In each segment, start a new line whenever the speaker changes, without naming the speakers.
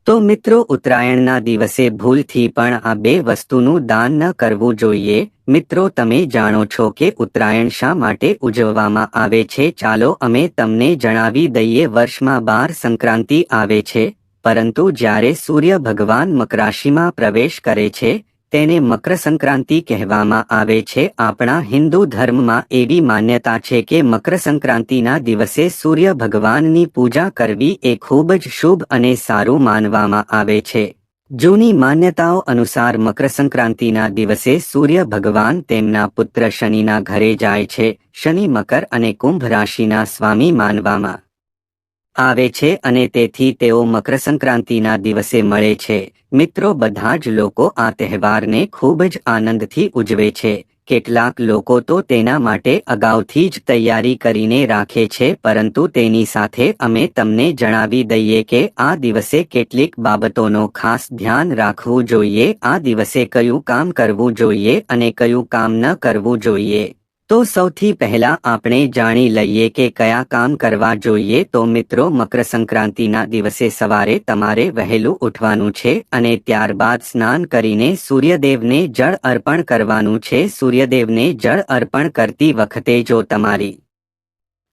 તો મિત્રો, ઉત્તરાયણના દિવસે ભૂલથી પણ આ બે વસ્તુનું દાન ન કરવું જોઈએ. મિત્રો, તમે જાણો છો કે ઉત્તરાયણ શા માટે ઉજવવામાં આવે છે? ચાલો અમે તમને જણાવી દઈએ. વર્ષમાં 12 સંક્રાંતિ આવે છે, પરંતુ જ્યારે સૂર્ય ભગવાન મકર રાશિમાં પ્રવેશ કરે છે તેને મકર સંક્રાંતિ કહેવામાં આવે છે. આપણા હિન્દુ ધર્મમાં એવી માન્યતા છે કે મકર સંક્રાંતિના દિવસે સૂર્ય ભગવાનની પૂજા કરવી એ ખૂબ જ શુભ અને સારું માનવામાં આવે છે. જૂની માન્યતાઓ અનુસાર મકર સંક્રાંતિના દિવસે સૂર્ય ભગવાન તેમના પુત્ર શનિના ઘરે જાય છે. શનિ મકર અને કુંભ રાશિના સ્વામી માનવામાં આવે છે અને તેથી તેઓ મકર સંક્રાંતિના દિવસે મળે છે. મિત્રો, બધા જ લોકો આ તહેવારને ખૂબ જ આનંદથી ઉજવે છે. કેટલાક લોકો તો તેના માટે અગાઉથી જ તૈયારી કરીને રાખે છે, પરંતુ તેની સાથે અમે તમને જણાવી દઈએ કે આ દિવસે કેટલીક બાબતોનો ખાસ ધ્યાન રાખવું જોઈએ. આ દિવસે કયું કામ કરવું જોઈએ અને કયું કામ ન કરવું જોઈએ. તો સૌથી પહેલા આપણે જાણી લઈએ કે કયા કામ કરવા જોઈએ. તો મિત્રો, મકર સંક્રાંતિના દિવસે સવારે તમારે વહેલું ઉઠવાનું છે અને ત્યારબાદ સ્નાન કરીને સૂર્યદેવને જળ અર્પણ કરવાનું છે. સૂર્યદેવને જળ અર્પણ કરતી વખતે જો તમારી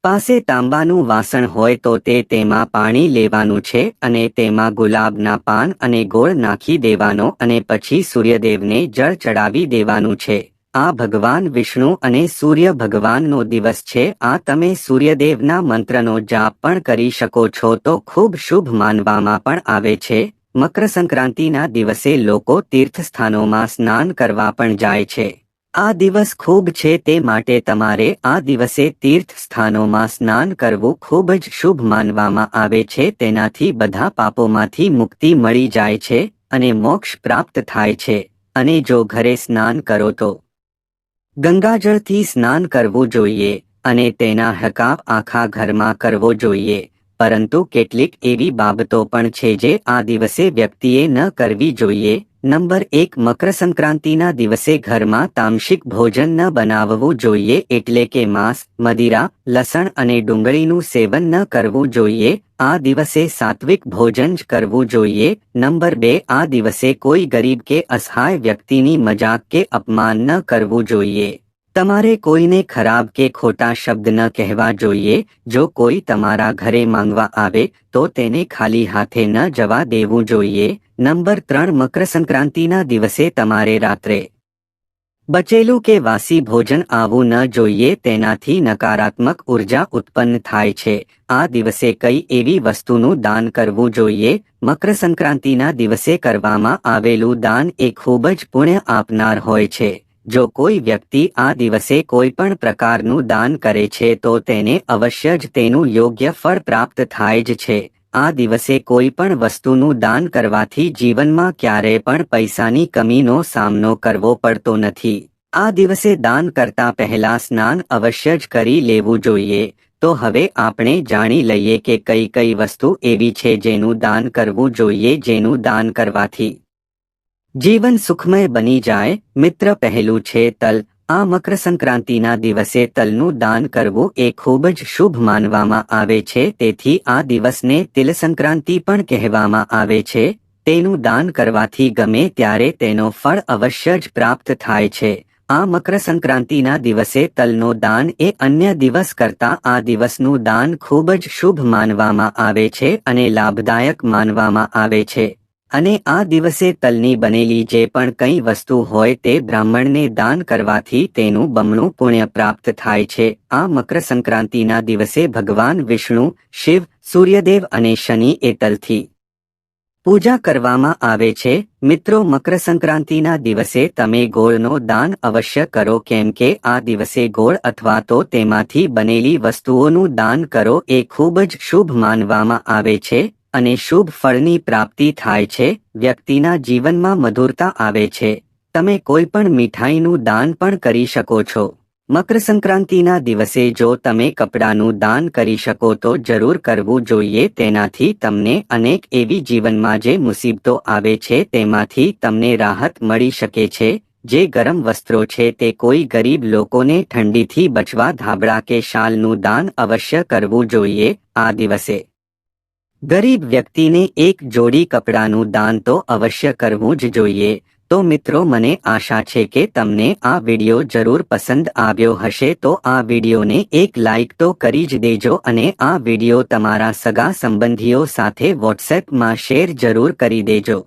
પાસે તાંબાનું વાસણ હોય તો તેમાં પાણી લેવાનું છે અને તેમાં ગુલાબના પાન અને ગોળ નાખી દેવાનો અને પછી સૂર્યદેવને જળ ચડાવી દેવાનું છે. આ ભગવાન વિષ્ણુ અને સૂર્ય ભગવાનનો દિવસ છે. આ તમે સૂર્યદેવના મંત્રનો જાપ પણ કરી શકો છો, તો ખૂબ શુભ માનવામાં પણ આવે છે. મકર સંક્રાંતિના દિવસે લોકો તીર્થસ્થાનોમાં સ્નાન કરવા પણ જાય છે. આ દિવસ ખૂબ છે, તે માટે તમારે આ દિવસે તીર્થ સ્થાનોમાં સ્નાન કરવું ખૂબ જ શુભ માનવામાં આવે છે. તેનાથી બધા પાપોમાંથી મુક્તિ મળી જાય છે અને મોક્ષ પ્રાપ્ત થાય છે. અને જો ઘરે સ્નાન કરો તો ગંગાજળથી સ્નાન કરવું જોઈએ અને તેના હકાફ આખા ઘરમાં કરવો જોઈએ. પરંતુ કેટલીક એવી બાબતો પણ છે જે આ દિવસે વ્યક્તિએ ન કરવી જોઈએ. નંબર 1, મકર સંક્રાંતિના દિવસે ઘરમાં તામસિક ભોજન ન બનાવવું જોઈએ, એટલે કે માંસ, મદિરા, લસણ અને ડુંગળીનું સેવન ન કરવું જોઈએ. આ દિવસે સાત્વિક ભોજન જ કરવું જોઈએ. નંબર 2, આ દિવસે કોઈ ગરીબ કે અસહાય વ્યક્તિની મજાક કે અપમાન ન કરવું જોઈએ. તમારે કોઈને ખરાબ કે ખોટા શબ્દ ન કહેવા જોઈએ. જો કોઈ તમારા ઘરે માંગવા આવે તો તેને ખાલી હાથે ન જવા દેવું જોઈએ. નંબર 3, મકર સંક્રાંતિના દિવસે તમારે રાત્રે બચેલું કે વાસી ભોજન આવવું ન જોઈએ. તેનાથી નકારાત્મક ઉર્જા ઉત્પન્ન થાય છે. આ દિવસે કઈ એવી વસ્તુનું દાન કરવું જોઈએ? મકર સંક્રાંતિના દિવસે કરવામાં આવેલું દાન એ ખૂબ જ પુણ્ય આપનાર હોય છે. જો કોઈ વ્યક્તિ આ દિવસે કોઈ પણ પ્રકારનું દાન કરે છે તો તેને અવશ્ય જ તેનું યોગ્ય ફળ પ્રાપ્ત થાય જ છે. આ દિવસે કોઈ પણ વસ્તુનું દાન કરવાથી જીવનમાં ક્યારેય પણ પૈસાની કમીનો સામનો કરવો પડતો નથી. આ દિવસે દાન કરતા પહેલા સ્નાન અવશ્ય જ કરી લેવું જોઈએ. તો હવે આપણે જાણી લઈએ કે કઈ કઈ વસ્તુ એવી છે જેનું દાન કરવું જોઈએ, જેનું દાન કરવાથી જીવન સુખમય બની જાય. મિત્ર, પહેલું છે તલ. આ મકર સંક્રાંતિના દિવસે તલનું દાન કરવું એ ખૂબ જ શુભ માનવામાં આવે છે. તેથી આ દિવસને તિલ સંક્રાંતિ પણ કહેવામાં આવે છે. તેનું દાન કરવાથી ગમે ત્યારે તેનો ફળ અવશ્ય જ પ્રાપ્ત થાય છે. આ મકર સંક્રાંતિના દિવસે તલનો દાન એ અન્ય દિવસ કરતાં આ દિવસનું દાન ખૂબ જ શુભ માનવામાં આવે છે અને લાભદાયક માનવામાં આવે છે. અને આ દિવસે તલની બનેલી જે પણ કંઈ વસ્તુ હોય તે બ્રાહ્મણને દાન કરવાથી તેનું બમણું પુણ્ય પ્રાપ્ત થાય છે. આ મકર સંક્રાંતિના દિવસે ભગવાન વિષ્ણુ, શિવ, સૂર્યદેવ અને શનિ એ તલથી પૂજા કરવામાં આવે છે. મિત્રો, મકર સંક્રાંતિના દિવસે તમે ગોળનો દાન અવશ્ય કરો, કેમ કે આ દિવસે ગોળ અથવા તો તેમાંથી બનેલી વસ્તુઓનું દાન કરો એ ખૂબ જ શુભ માનવામાં આવે છે અને શુભ ફળની પ્રાપ્તિ થાય છે. વ્યક્તિના જીવનમાં મધુરતા આવે છે. તમે કોઈ પણ મીઠાઈનું દાન પણ કરી શકો છો. મકર સંક્રાંતિના દિવસે જો તમે કપડાનું દાન કરી શકો તો જરૂર કરવું જોઈએ. તેનાથી તમને અનેક એવી જીવનમાં જે મુસીબતો આવે છે તેમાંથી તમને રાહત મળી શકે છે. જે ગરમ વસ્ત્રો છે તે કોઈ ગરીબ લોકોને ઠંડીથી બચવા ધાબળા કે શાલનું દાન અવશ્ય કરવું જોઈએ. આ દિવસે ગરીબ વ્યક્તિને એક જોડી કપડાનું દાન તો અવશ્ય કરવું જ જોઈએ। તો મિત્રો, મને આશા છે કે તમને આ વિડિયો જરૂર પસંદ આવ્યો હશે, તો આ વિડિયોને એક લાઈક તો કરી જ દેજો અને આ વિડિયો તમારા સગા સંબંધીઓ સાથે વોટ્સએપમાં શેર જરૂર કરી દેજો।